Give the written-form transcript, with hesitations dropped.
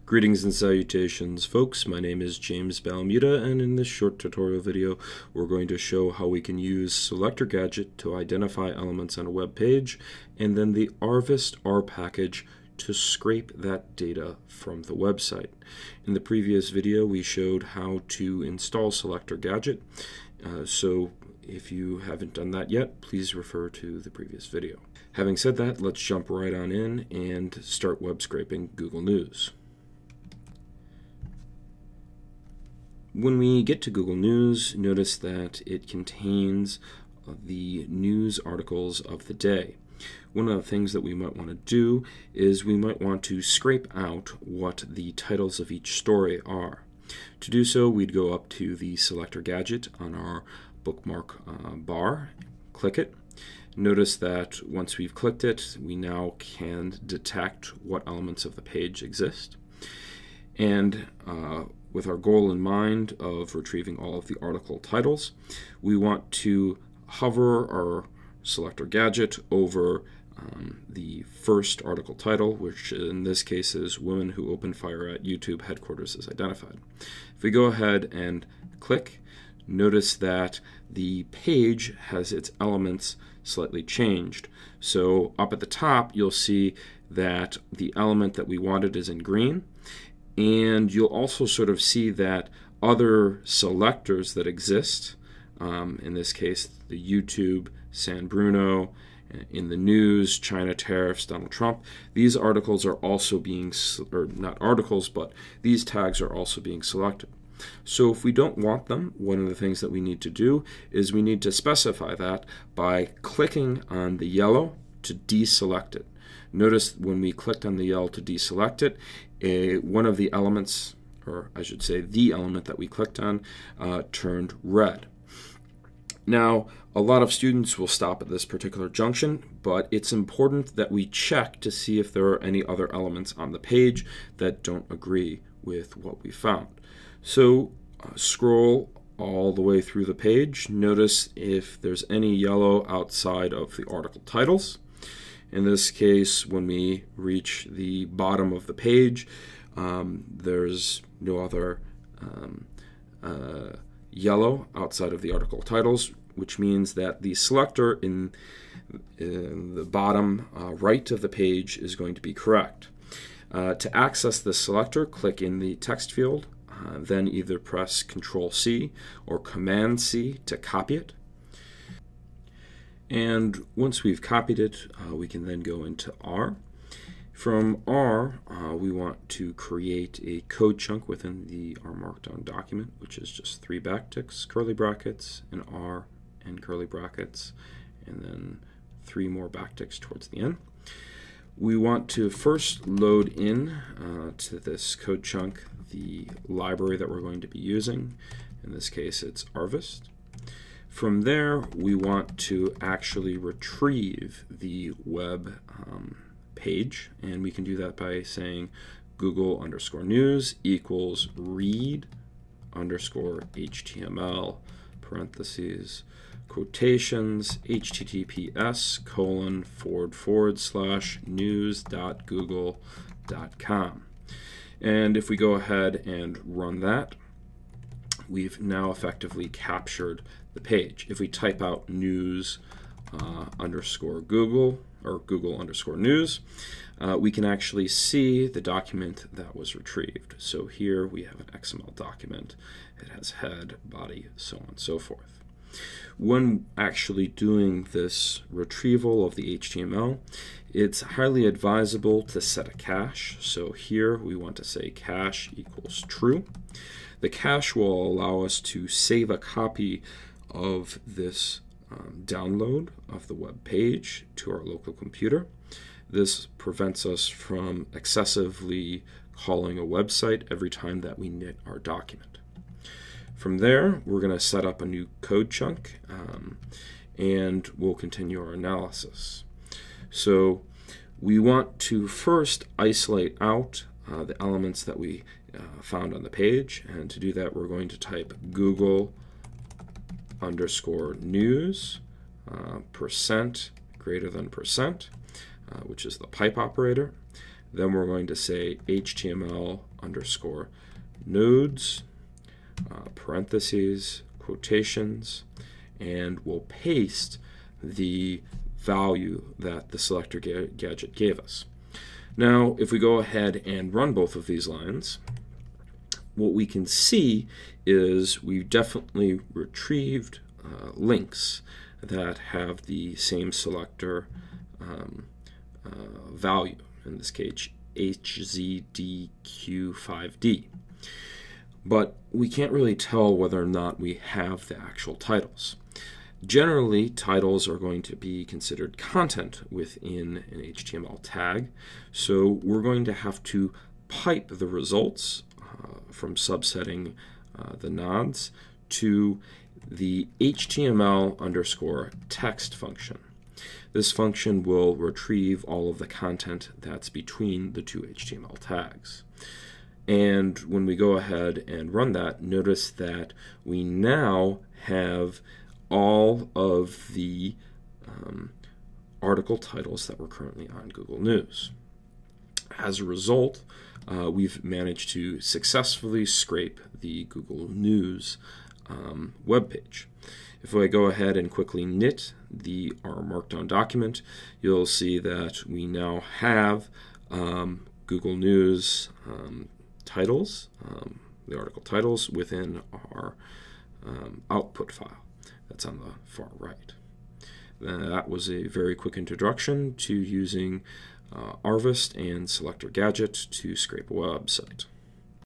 Greetings and salutations, folks. My name is James Balmuta, and in this short tutorial video, we're going to show how we can use Selector Gadget to identify elements on a web page, and then the Arvist R package to scrape that data from the website. In the previous video, we showed how to install Selector Gadget, so if you haven't done that yet, please refer to the previous video. Having said that, let's jump right on in and start web scraping Google News. When we get to Google News, notice that it contains the news articles of the day. One of the things that we might want to do is we might want to scrape out what the titles of each story are. To do so, we'd go up to the Selector Gadget on our bookmark bar, click it. Notice that once we've clicked it, we now can detect what elements of the page exist. And with our goal in mind of retrieving all of the article titles, we want to hover our Selector Gadget over the first article title, which in this case is Women Who Opened Fire at YouTube Headquarters is Identified. If we go ahead and click, notice that the page has its elements slightly changed. So up at the top, you'll see that the element that we wanted is in green, and you'll also sort of see that other selectors that exist, in this case the YouTube, San Bruno, in the news, China tariffs, Donald Trump, these articles are also being, or not articles, but these tags are also being selected. So if we don't want them, one of the things that we need to do is we need to specify that by clicking on the yellow to deselect it. Notice when we clicked on the yellow to deselect it, one of the elements, or I should say the element that we clicked on, turned red. Now, a lot of students will stop at this particular junction, but it's important that we check to see if there are any other elements on the page that don't agree with what we found. So scroll all the way through the page. Notice if there's any yellow outside of the article titles. In this case, when we reach the bottom of the page, there's no other yellow outside of the article titles, which means that the selector in the bottom right of the page is going to be correct. To access the selector, click in the text field, then either press Control-C or Command-C to copy it. And once we've copied it, we can then go into R. From R, we want to create a code chunk within the R Markdown document, which is just 3 backticks, curly brackets, and R, and curly brackets, and then 3 more backticks towards the end. We want to first load in to this code chunk the library that we're going to be using. In this case, it's Arvist. From there, we want to actually retrieve the web page, and we can do that by saying Google_news equals read_HTML parentheses quotations https://news.google.com. And if we go ahead and run that, we've now effectively captured the page. If we type out news _Google or Google_news, we can actually see the document that was retrieved. So here we have an XML document. It has head, body, so on and so forth. When actually doing this retrieval of the HTML, it's highly advisable to set a cache. So here we want to say cache equals true. The cache will allow us to save a copy of this download of the web page to our local computer. This prevents us from excessively calling a website every time that we knit our document. From there, we're going to set up a new code chunk, and we'll continue our analysis. So we want to first isolate out the elements that we found on the page, and to do that, we're going to type Google_news % greater than %, which is the pipe operator. then we're going to say HTML underscore nodes, parentheses, quotations, and we'll paste the value that the selector gadget gave us. Now, if we go ahead and run both of these lines, what we can see is we've definitely retrieved links that have the same selector value, in this case HZDQ5D. But we can't really tell whether or not we have the actual titles. Generally, titles are going to be considered content within an HTML tag, so we're going to have to pipe the results from subsetting the nods to the HTML underscore text function. This function will retrieve all of the content that's between the two HTML tags. And when we go ahead and run that, notice that we now have all of the article titles that were currently on Google News. As a result, we've managed to successfully scrape the Google News web page. If I go ahead and quickly knit our Markdown document, you'll see that we now have Google News titles, the article titles, within our output file. That's on the far right. That was a very quick introduction to using Arvist and Selector Gadget to scrape a website.